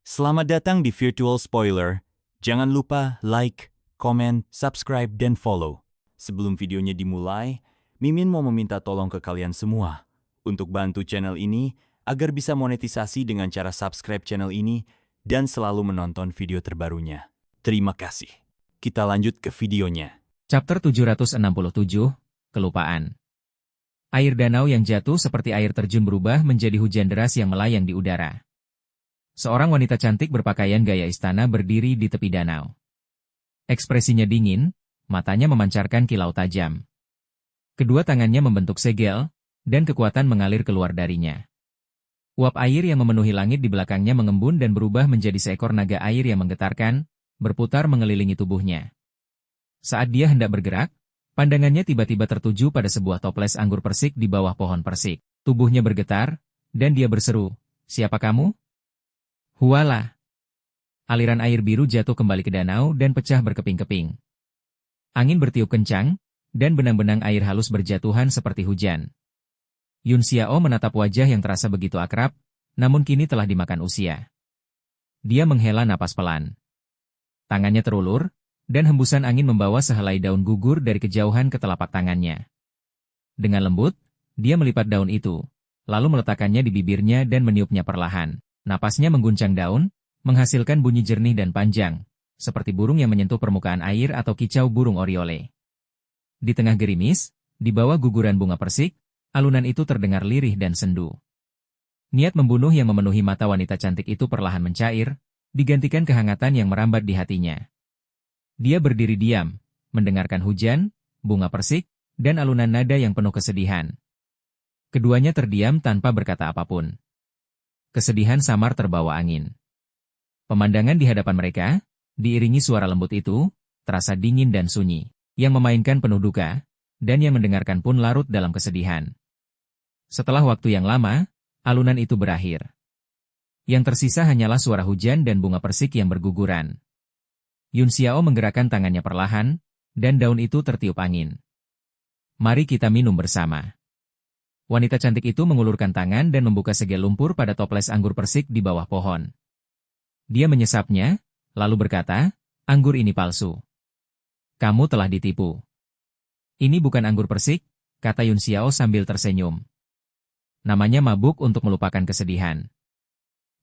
Selamat datang di Virtual Spoiler. Jangan lupa like, komen, subscribe, dan follow. Sebelum videonya dimulai, Mimin mau meminta tolong ke kalian semua untuk bantu channel ini agar bisa monetisasi dengan cara subscribe channel ini dan selalu menonton video terbarunya. Terima kasih. Kita lanjut ke videonya. Chapter 767, Kelupaan. Air danau yang jatuh seperti air terjun berubah menjadi hujan deras yang melayang di udara. Seorang wanita cantik berpakaian gaya istana berdiri di tepi danau. Ekspresinya dingin, matanya memancarkan kilau tajam. Kedua tangannya membentuk segel, dan kekuatan mengalir keluar darinya. Uap air yang memenuhi langit di belakangnya mengembun dan berubah menjadi seekor naga air yang menggetarkan, berputar mengelilingi tubuhnya. Saat dia hendak bergerak, pandangannya tiba-tiba tertuju pada sebuah toples anggur persik di bawah pohon persik. Tubuhnya bergetar, dan dia berseru, "Siapa kamu?" Hualah! Aliran air biru jatuh kembali ke danau dan pecah berkeping-keping. Angin bertiup kencang, dan benang-benang air halus berjatuhan seperti hujan. Yun Xiao menatap wajah yang terasa begitu akrab, namun kini telah dimakan usia. Dia menghela napas pelan. Tangannya terulur, dan hembusan angin membawa sehelai daun gugur dari kejauhan ke telapak tangannya. Dengan lembut, dia melipat daun itu, lalu meletakkannya di bibirnya dan meniupnya perlahan. Napasnya mengguncang daun, menghasilkan bunyi jernih dan panjang, seperti burung yang menyentuh permukaan air atau kicau burung oriole. Di tengah gerimis, di bawah guguran bunga persik, alunan itu terdengar lirih dan sendu. Niat membunuh yang memenuhi mata wanita cantik itu perlahan mencair, digantikan kehangatan yang merambat di hatinya. Dia berdiri diam, mendengarkan hujan, bunga persik, dan alunan nada yang penuh kesedihan. Keduanya terdiam tanpa berkata apapun. Kesedihan samar terbawa angin. Pemandangan di hadapan mereka, diiringi suara lembut itu, terasa dingin dan sunyi, yang memainkan penuh duka, dan yang mendengarkan pun larut dalam kesedihan. Setelah waktu yang lama, alunan itu berakhir. Yang tersisa hanyalah suara hujan dan bunga persik yang berguguran. Yun Xiao menggerakkan tangannya perlahan, dan daun itu tertiup angin. "Mari kita minum bersama." Wanita cantik itu mengulurkan tangan dan membuka segel lumpur pada toples anggur persik di bawah pohon. Dia menyesapnya, lalu berkata, "Anggur ini palsu. Kamu telah ditipu." "Ini bukan anggur persik," kata Yun Xiao sambil tersenyum. "Namanya mabuk untuk melupakan kesedihan."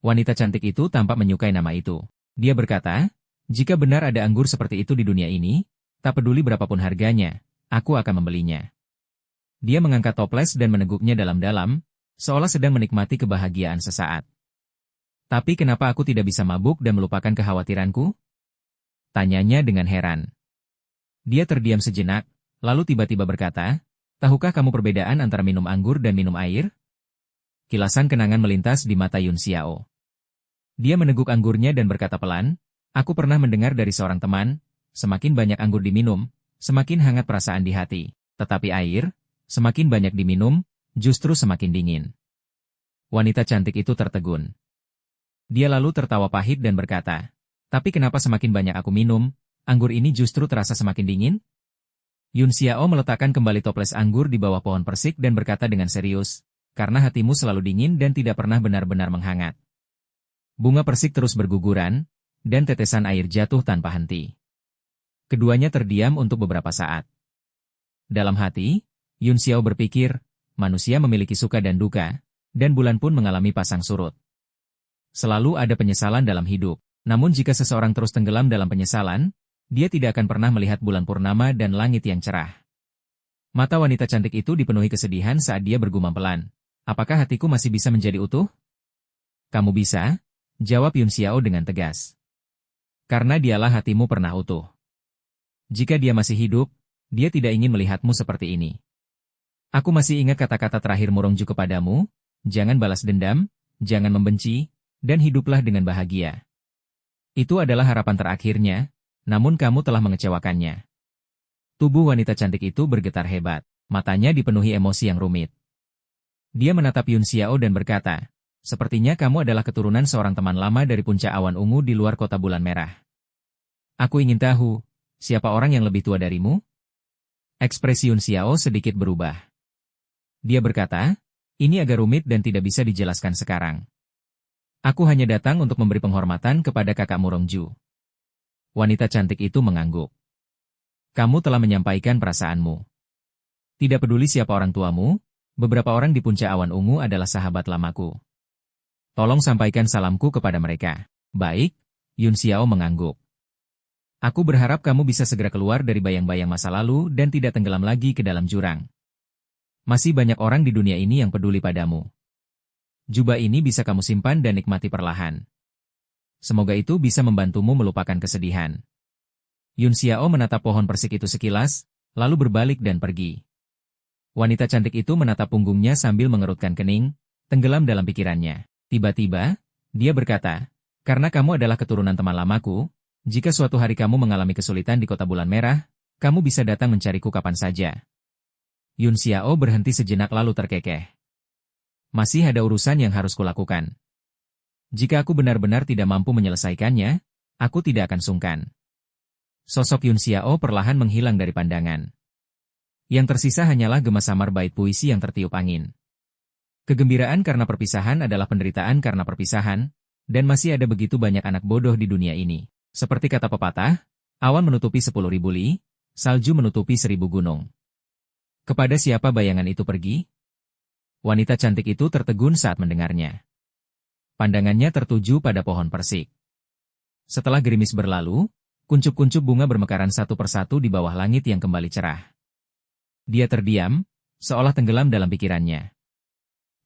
Wanita cantik itu tampak menyukai nama itu. Dia berkata, "Jika benar ada anggur seperti itu di dunia ini, tak peduli berapapun harganya, aku akan membelinya." Dia mengangkat toples dan meneguknya dalam-dalam, seolah sedang menikmati kebahagiaan sesaat. "Tapi kenapa aku tidak bisa mabuk dan melupakan kekhawatiranku?" tanyanya dengan heran. Dia terdiam sejenak, lalu tiba-tiba berkata, "Tahukah kamu perbedaan antara minum anggur dan minum air?" Kilasan kenangan melintas di mata Yun Xiao. Dia meneguk anggurnya dan berkata pelan, "Aku pernah mendengar dari seorang teman, semakin banyak anggur diminum, semakin hangat perasaan di hati. Tetapi air, semakin banyak diminum, justru semakin dingin." Wanita cantik itu tertegun. Dia lalu tertawa pahit dan berkata, "Tapi kenapa semakin banyak aku minum, anggur ini justru terasa semakin dingin?" Yun Xiao meletakkan kembali toples anggur di bawah pohon persik dan berkata dengan serius, "Karena hatimu selalu dingin dan tidak pernah benar-benar menghangat." Bunga persik terus berguguran, dan tetesan air jatuh tanpa henti. Keduanya terdiam untuk beberapa saat. Dalam hati, Yun Xiao berpikir, manusia memiliki suka dan duka, dan bulan pun mengalami pasang surut. Selalu ada penyesalan dalam hidup, namun jika seseorang terus tenggelam dalam penyesalan, dia tidak akan pernah melihat bulan purnama dan langit yang cerah. Mata wanita cantik itu dipenuhi kesedihan saat dia bergumam pelan, "Apakah hatiku masih bisa menjadi utuh?" "Kamu bisa," jawab Yun Xiao dengan tegas. "Karena dialah hatimu pernah utuh. Jika dia masih hidup, dia tidak ingin melihatmu seperti ini. Aku masih ingat kata-kata terakhir Murongju kepadamu, jangan balas dendam, jangan membenci, dan hiduplah dengan bahagia. Itu adalah harapan terakhirnya, namun kamu telah mengecewakannya." Tubuh wanita cantik itu bergetar hebat, matanya dipenuhi emosi yang rumit. Dia menatap Yun Xiao dan berkata, "Sepertinya kamu adalah keturunan seorang teman lama dari puncak awan ungu di luar kota bulan merah. Aku ingin tahu, siapa orang yang lebih tua darimu?" Ekspresi Yun Xiao sedikit berubah. Dia berkata, "Ini agak rumit dan tidak bisa dijelaskan sekarang. Aku hanya datang untuk memberi penghormatan kepada kakakmu Rongju. Wanita cantik itu mengangguk. Kamu telah menyampaikan perasaanmu. Tidak peduli siapa orang tuamu, beberapa orang di puncak awan ungu adalah sahabat lamaku. Tolong sampaikan salamku kepada mereka. Baik, Yun Xiao mengangguk. Aku berharap kamu bisa segera keluar dari bayang-bayang masa lalu dan tidak tenggelam lagi ke dalam jurang. Masih banyak orang di dunia ini yang peduli padamu. Jubah ini bisa kamu simpan dan nikmati perlahan. Semoga itu bisa membantumu melupakan kesedihan. Yun Xiao menatap pohon persik itu sekilas, lalu berbalik dan pergi. Wanita cantik itu menatap punggungnya sambil mengerutkan kening, tenggelam dalam pikirannya. Tiba-tiba, dia berkata, karena kamu adalah keturunan teman lamaku, jika suatu hari kamu mengalami kesulitan di kota bulan merah, kamu bisa datang mencariku kapan saja. Yun Xiao berhenti sejenak lalu terkekeh. Masih ada urusan yang harus kulakukan. Jika aku benar-benar tidak mampu menyelesaikannya, aku tidak akan sungkan. Sosok Yun Xiao perlahan menghilang dari pandangan. Yang tersisa hanyalah gema samar bait puisi yang tertiup angin. Kegembiraan karena perpisahan adalah penderitaan karena perpisahan, dan masih ada begitu banyak anak bodoh di dunia ini. Seperti kata pepatah, awan menutupi 10.000 li, salju menutupi 1.000 gunung. Kepada siapa bayangan itu pergi? Wanita cantik itu tertegun saat mendengarnya. Pandangannya tertuju pada pohon persik. Setelah gerimis berlalu, kuncup-kuncup bunga bermekaran satu persatu di bawah langit yang kembali cerah. Dia terdiam, seolah tenggelam dalam pikirannya.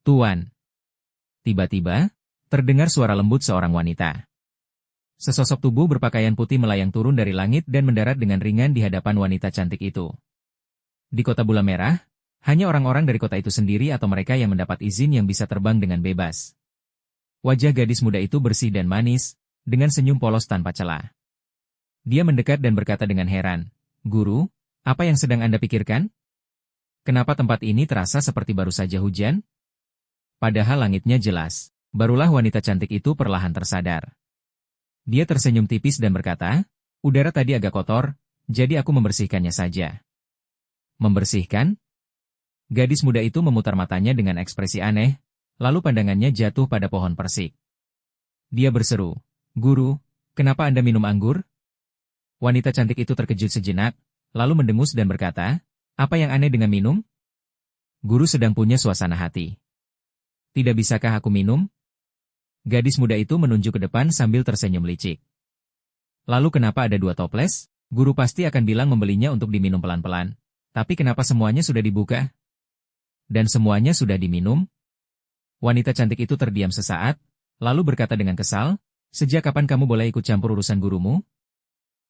Tuan. Tiba-tiba, terdengar suara lembut seorang wanita. Sesosok tubuh berpakaian putih melayang turun dari langit dan mendarat dengan ringan di hadapan wanita cantik itu. Di kota Bulan Merah, hanya orang-orang dari kota itu sendiri atau mereka yang mendapat izin yang bisa terbang dengan bebas. Wajah gadis muda itu bersih dan manis, dengan senyum polos tanpa celah. Dia mendekat dan berkata dengan heran, "Guru, apa yang sedang Anda pikirkan? Kenapa tempat ini terasa seperti baru saja hujan?" Padahal langitnya jelas. Barulah wanita cantik itu perlahan tersadar. Dia tersenyum tipis dan berkata, "Udara tadi agak kotor, jadi aku membersihkannya saja." Membersihkan? Gadis muda itu memutar matanya dengan ekspresi aneh, lalu pandangannya jatuh pada pohon persik. Dia berseru, "Guru, kenapa Anda minum anggur?" Wanita cantik itu terkejut sejenak, lalu mendengus dan berkata, "Apa yang aneh dengan minum? Guru sedang punya suasana hati. Tidak bisakah aku minum?" Gadis muda itu menunjuk ke depan sambil tersenyum licik. "Lalu kenapa ada 2 toples? Guru pasti akan bilang membelinya untuk diminum pelan-pelan. Tapi kenapa semuanya sudah dibuka? Dan semuanya sudah diminum?" Wanita cantik itu terdiam sesaat, lalu berkata dengan kesal, "Sejak kapan kamu boleh ikut campur urusan gurumu?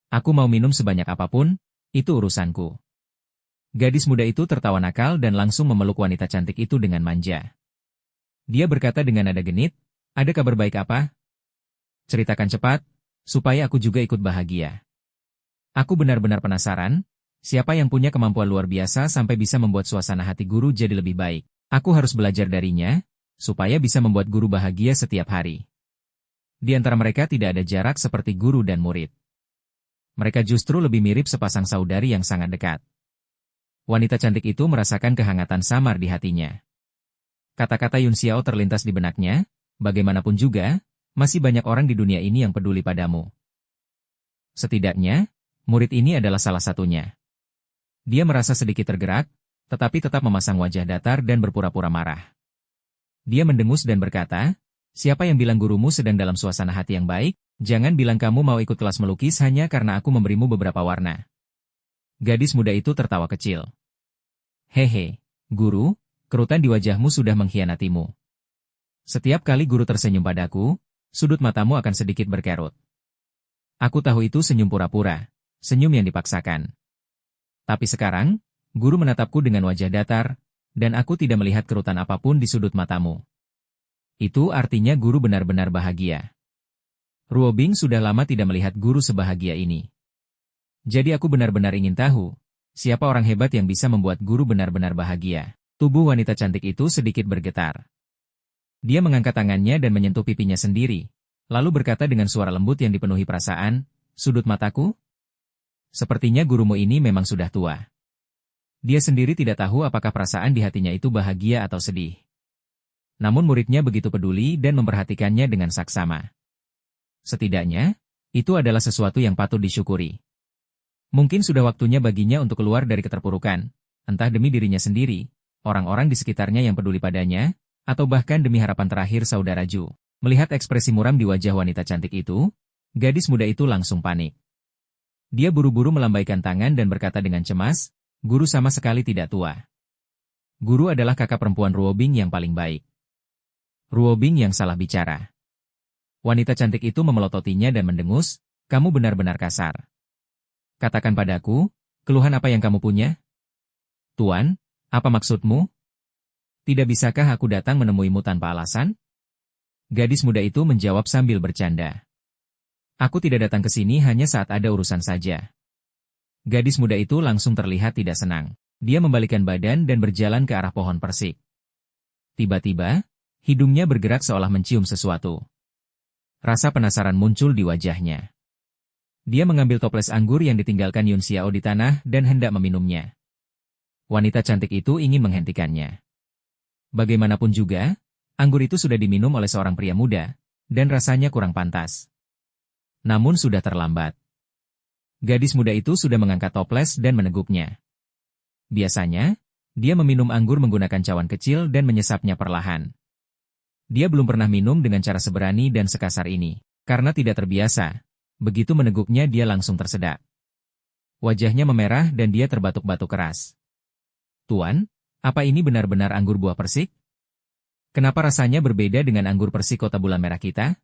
Aku mau minum sebanyak apapun, itu urusanku." Gadis muda itu tertawa nakal dan langsung memeluk wanita cantik itu dengan manja. Dia berkata dengan nada genit, "Ada kabar baik apa? Ceritakan cepat, supaya aku juga ikut bahagia. Aku benar-benar penasaran, siapa yang punya kemampuan luar biasa sampai bisa membuat suasana hati guru jadi lebih baik. Aku harus belajar darinya, supaya bisa membuat guru bahagia setiap hari." Di antara mereka tidak ada jarak seperti guru dan murid. Mereka justru lebih mirip sepasang saudari yang sangat dekat. Wanita cantik itu merasakan kehangatan samar di hatinya. Kata-kata Yun Xiao terlintas di benaknya, bagaimanapun juga, masih banyak orang di dunia ini yang peduli padamu. Setidaknya, murid ini adalah salah satunya. Dia merasa sedikit tergerak, tetapi tetap memasang wajah datar dan berpura-pura marah. Dia mendengus dan berkata, "Siapa yang bilang gurumu sedang dalam suasana hati yang baik? Jangan bilang kamu mau ikut kelas melukis hanya karena aku memberimu beberapa warna." Gadis muda itu tertawa kecil. "Hehe, guru, kerutan di wajahmu sudah mengkhianatimu. Setiap kali guru tersenyum padaku, sudut matamu akan sedikit berkerut. Aku tahu itu senyum pura-pura, senyum yang dipaksakan. Tapi sekarang, guru menatapku dengan wajah datar, dan aku tidak melihat kerutan apapun di sudut matamu. Itu artinya guru benar-benar bahagia." Ruobing sudah lama tidak melihat guru sebahagia ini. Jadi aku benar-benar ingin tahu, siapa orang hebat yang bisa membuat guru benar-benar bahagia. Tubuh wanita cantik itu sedikit bergetar. Dia mengangkat tangannya dan menyentuh pipinya sendiri, lalu berkata dengan suara lembut yang dipenuhi perasaan, "Sudut mataku? Sepertinya gurumu ini memang sudah tua." Dia sendiri tidak tahu apakah perasaan di hatinya itu bahagia atau sedih. Namun muridnya begitu peduli dan memperhatikannya dengan saksama. Setidaknya, itu adalah sesuatu yang patut disyukuri. Mungkin sudah waktunya baginya untuk keluar dari keterpurukan, entah demi dirinya sendiri, orang-orang di sekitarnya yang peduli padanya, atau bahkan demi harapan terakhir saudara Ju. Melihat ekspresi muram di wajah wanita cantik itu, gadis muda itu langsung panik. Dia buru-buru melambaikan tangan dan berkata dengan cemas, "Guru sama sekali tidak tua. Guru adalah kakak perempuan Ruobing yang paling baik." Ruobing yang salah bicara. Wanita cantik itu memelototinya dan mendengus, "Kamu benar-benar kasar. Katakan padaku, keluhan apa yang kamu punya?" "Tuan, apa maksudmu? Tidak bisakah aku datang menemuimu tanpa alasan?" Gadis muda itu menjawab sambil bercanda. "Aku tidak datang ke sini hanya saat ada urusan saja." Gadis muda itu langsung terlihat tidak senang. Dia membalikkan badan dan berjalan ke arah pohon persik. Tiba-tiba, hidungnya bergerak seolah mencium sesuatu. Rasa penasaran muncul di wajahnya. Dia mengambil toples anggur yang ditinggalkan Yun Xiao di tanah dan hendak meminumnya. Wanita cantik itu ingin menghentikannya. Bagaimanapun juga, anggur itu sudah diminum oleh seorang pria muda, dan rasanya kurang pantas. Namun sudah terlambat. Gadis muda itu sudah mengangkat toples dan meneguknya. Biasanya, dia meminum anggur menggunakan cawan kecil dan menyesapnya perlahan. Dia belum pernah minum dengan cara seberani dan sekasar ini. Karena tidak terbiasa, begitu meneguknya dia langsung tersedak. Wajahnya memerah dan dia terbatuk-batuk keras. "Tuan, apa ini benar-benar anggur buah persik? Kenapa rasanya berbeda dengan anggur persik kota bulan merah kita?"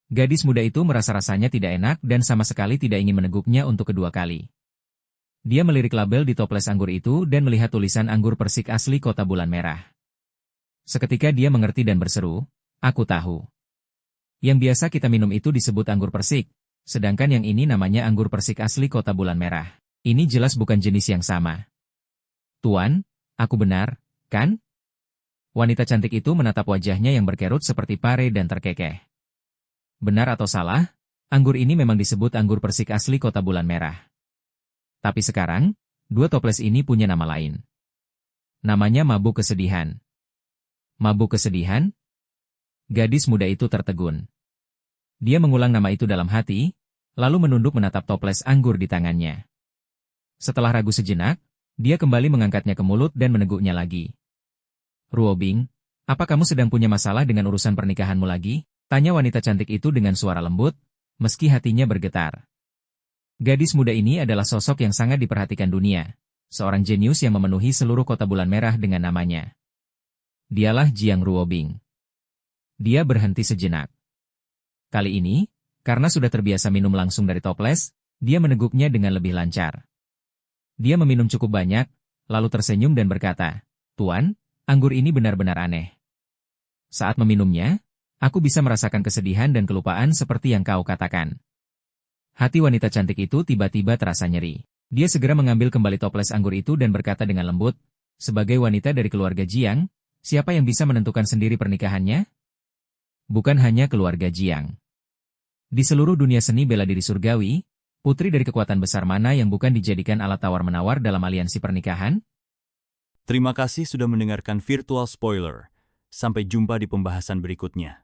Gadis muda itu merasa rasanya tidak enak dan sama sekali tidak ingin meneguknya untuk kedua kali. Dia melirik label di toples anggur itu dan melihat tulisan anggur persik asli kota bulan merah. Seketika dia mengerti dan berseru, "Aku tahu. Yang biasa kita minum itu disebut anggur persik, sedangkan yang ini namanya anggur persik asli kota bulan merah. Ini jelas bukan jenis yang sama." "Tuan, aku benar, kan?" Wanita cantik itu menatap wajahnya yang berkerut seperti pare dan terkekeh. Benar atau salah, anggur ini memang disebut anggur persik asli kota bulan merah. Tapi sekarang, dua toples ini punya nama lain. Namanya mabuk kesedihan. Mabuk kesedihan? Gadis muda itu tertegun. Dia mengulang nama itu dalam hati, lalu menunduk menatap toples anggur di tangannya. Setelah ragu sejenak, dia kembali mengangkatnya ke mulut dan meneguknya lagi. "Ruobing, apa kamu sedang punya masalah dengan urusan pernikahanmu lagi?" Tanya wanita cantik itu dengan suara lembut, meski hatinya bergetar. Gadis muda ini adalah sosok yang sangat diperhatikan dunia, seorang jenius yang memenuhi seluruh kota bulan merah dengan namanya. Dialah Jiang Ruobing. Dia berhenti sejenak. Kali ini, karena sudah terbiasa minum langsung dari toples, dia meneguknya dengan lebih lancar. Dia meminum cukup banyak, lalu tersenyum dan berkata, "Tuan, anggur ini benar-benar aneh. Saat meminumnya, aku bisa merasakan kesedihan dan kelupaan seperti yang kau katakan." Hati wanita cantik itu tiba-tiba terasa nyeri. Dia segera mengambil kembali toples anggur itu dan berkata dengan lembut, "Sebagai wanita dari keluarga Jiang, siapa yang bisa menentukan sendiri pernikahannya? Bukan hanya keluarga Jiang. Di seluruh dunia seni bela diri surgawi, putri dari kekuatan besar mana yang bukan dijadikan alat tawar-menawar dalam aliansi pernikahan?" Terima kasih sudah mendengarkan Virtual Spoiler. Sampai jumpa di pembahasan berikutnya.